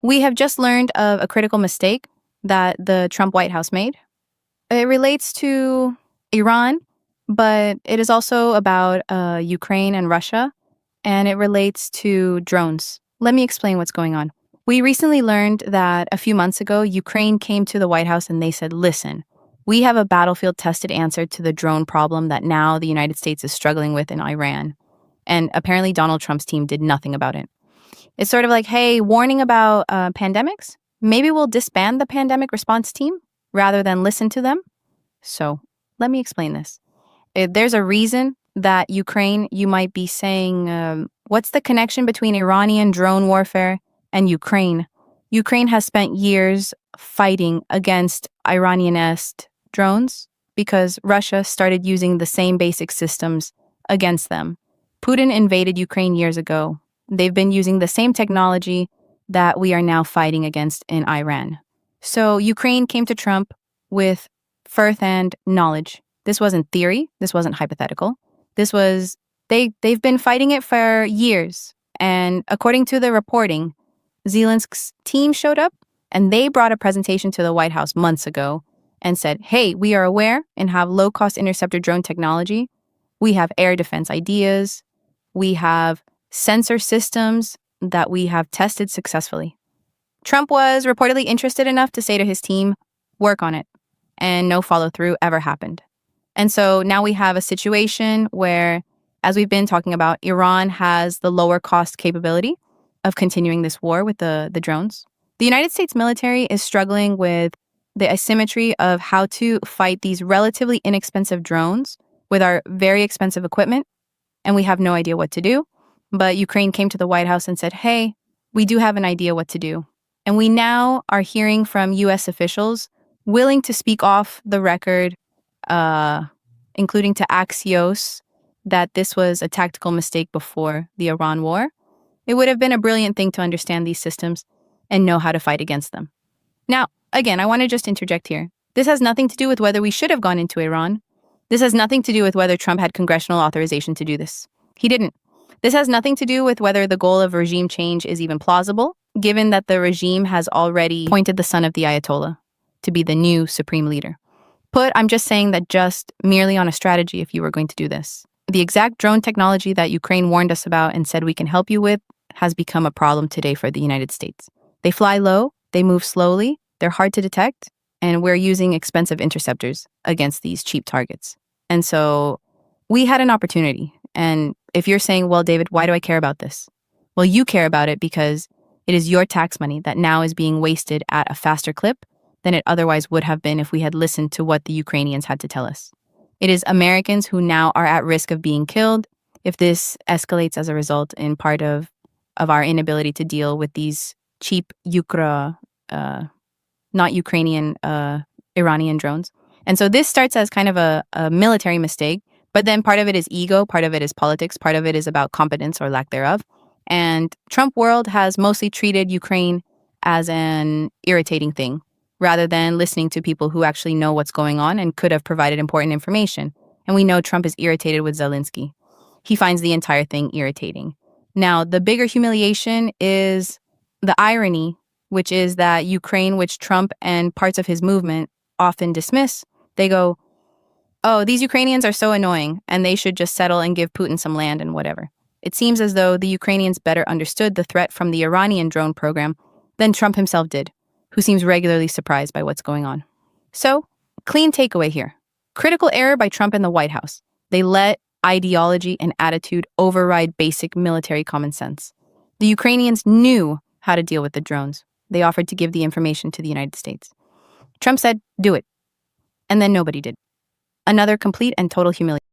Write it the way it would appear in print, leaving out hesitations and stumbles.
We have just learned of a critical mistake that the Trump White House made. It relates to Iran, but it is also about Ukraine and Russia, and it relates to drones. Let me explain what's going on. We recently learned that a few months ago, Ukraine came to the White House and they said, listen, we have a battlefield-tested answer to the drone problem that now the United States is struggling with in Iran. And apparently Donald Trump's team did nothing about it. It's sort of like, hey, warning about pandemics? Maybe we'll disband the pandemic response team rather than listen to them? So let me explain this. There's a reason that Ukraine, you might be saying, what's the connection between Iranian drone warfare and Ukraine? Ukraine has spent years fighting against Iranian-esque drones because Russia started using the same basic systems against them. Putin invaded Ukraine years ago. They've been using the same technology that we are now fighting against in Iran. So Ukraine came to Trump with first-hand knowledge. This wasn't theory. This wasn't hypothetical. This was, they've been fighting it for years. And according to the reporting, Zelensky's team showed up and they brought a presentation to the White House months ago and said, hey, we are aware and have low-cost interceptor drone technology. We have air defense ideas. We have sensor systems that we have tested successfully. Trump was reportedly interested enough to say to his team, work on it. And no follow-through ever happened. And so now we have a situation where, as we've been talking about, Iran has the lower cost capability of continuing this war with the drones. The United States military is struggling with the asymmetry of how to fight these relatively inexpensive drones with our very expensive equipment, and we have no idea what to do. But Ukraine came to the White House and said, hey, we do have an idea what to do. And we now are hearing from U.S. officials willing to speak off the record, including to Axios, that this was a tactical mistake before the Iran war. It would have been a brilliant thing to understand these systems and know how to fight against them. Now, again, I want to just interject here. This has nothing to do with whether we should have gone into Iran. This has nothing to do with whether Trump had congressional authorization to do this. He didn't. This has nothing to do with whether the goal of regime change is even plausible, given that the regime has already appointed the son of the Ayatollah to be the new supreme leader. I'm just saying that just merely on a strategy if you were going to do this. The exact drone technology that Ukraine warned us about and said we can help you with has become a problem today for the United States. They fly low, they move slowly, they're hard to detect, and we're using expensive interceptors against these cheap targets. And so we had an opportunity. And if you're saying, well, David, why do I care about this? Well, you care about it because it is your tax money that now is being wasted at a faster clip than it otherwise would have been if we had listened to what the Ukrainians had to tell us. It is Americans who now are at risk of being killed if this escalates as a result in part of our inability to deal with these cheap not Ukrainian, Iranian drones. And so this starts as kind of a military mistake, but then part of it is ego, part of it is politics, part of it is about competence or lack thereof. And Trump world has mostly treated Ukraine as an irritating thing, rather than listening to people who actually know what's going on and could have provided important information. And we know Trump is irritated with Zelensky. He finds the entire thing irritating. Now, the bigger humiliation is the irony, which is that Ukraine, which Trump and parts of his movement often dismiss, they go, oh, these Ukrainians are so annoying and they should just settle and give Putin some land and whatever. It seems as though the Ukrainians better understood the threat from the Iranian drone program than Trump himself did, who seems regularly surprised by what's going on. So, clean takeaway here. Critical error by Trump and the White House. They let ideology and attitude override basic military common sense. The Ukrainians knew how to deal with the drones. They offered to give the information to the United States. Trump said, do it. And then nobody did. Another complete and total humiliation.